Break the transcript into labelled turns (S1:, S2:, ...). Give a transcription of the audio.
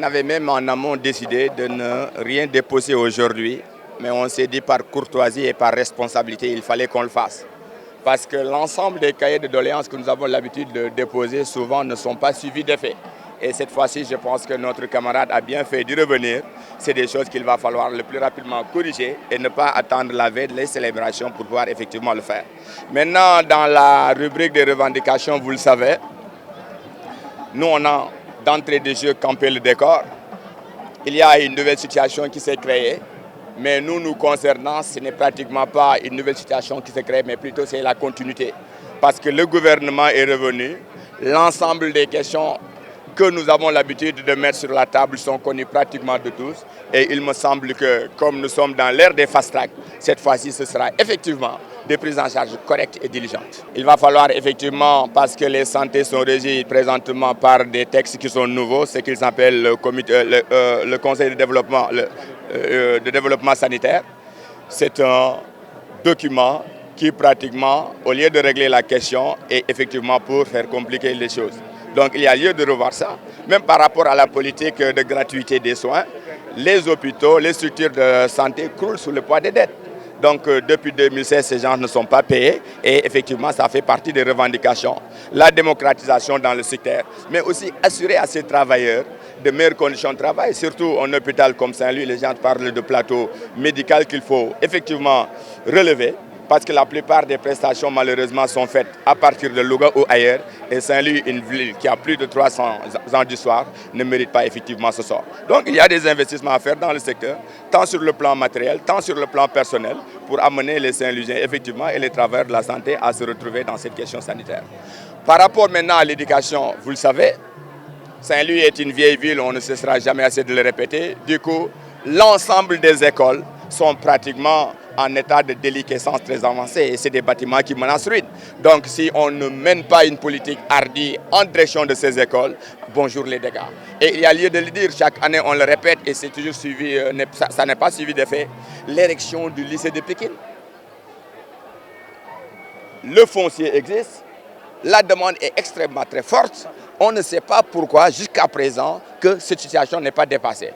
S1: On avait même en amont décidé de ne rien déposer aujourd'hui, mais on s'est dit par courtoisie et par responsabilité, il fallait qu'on le fasse. Parce que l'ensemble des cahiers de doléances que nous avons l'habitude de déposer souvent ne sont pas suivis d'effet. Et cette fois-ci, je pense que notre camarade a bien fait d'y revenir. C'est des choses qu'il va falloir le plus rapidement corriger et ne pas attendre la veille des célébrations pour pouvoir effectivement le faire. Maintenant, dans la rubrique des revendications, vous le savez, nous on a d'entrée de jeu campé le décor. Il y a une nouvelle situation qui s'est créée. Mais nous concernant, ce n'est pratiquement pas une nouvelle situation qui se crée, mais plutôt c'est la continuité. Parce que le gouvernement est revenu, l'ensemble des questions que nous avons l'habitude de mettre sur la table sont connues pratiquement de tous. Et il me semble que comme nous sommes dans l'ère des fast-track, cette fois-ci ce sera effectivement des prises en charge correctes et diligentes. Il va falloir effectivement, parce que les santé sont régies présentement par des textes qui sont nouveaux, ce qu'ils appellent le Conseil de développement sanitaire. C'est un document qui pratiquement, au lieu de régler la question, est effectivement pour faire compliquer les choses. Donc il y a lieu de revoir ça. Même par rapport à la politique de gratuité des soins, les hôpitaux, les structures de santé croulent sous le poids des dettes. Donc depuis 2016, ces gens ne sont pas payés et effectivement, ça fait partie des revendications. La démocratisation dans le secteur, mais aussi assurer à ces travailleurs de meilleures conditions de travail. Surtout en hôpital comme Saint-Louis, les gens parlent de plateau médical qu'il faut effectivement relever. Parce que la plupart des prestations, malheureusement, sont faites à partir de Louga ou ailleurs. Et Saint-Louis, une ville qui a plus de 300 ans d'histoire, ne mérite pas effectivement ce sort. Donc il y a des investissements à faire dans le secteur, tant sur le plan matériel, tant sur le plan personnel, pour amener les Saint-Louisiens, effectivement, et les travailleurs de la santé à se retrouver dans cette question sanitaire. Par rapport maintenant à l'éducation, vous le savez, Saint-Louis est une vieille ville, on ne cessera jamais assez de le répéter. Du coup, l'ensemble des écoles sont pratiquement en état de déliquescence très avancée et c'est des bâtiments qui menacent ruine. Donc si on ne mène pas une politique hardie en direction de ces écoles, bonjour les dégâts. Et il y a lieu de le dire, chaque année on le répète et c'est toujours suivi, ça n'est pas suivi d'effet, l'érection du lycée de Pékin. Le foncier existe, la demande est extrêmement très forte, on ne sait pas pourquoi jusqu'à présent que cette situation n'est pas dépassée.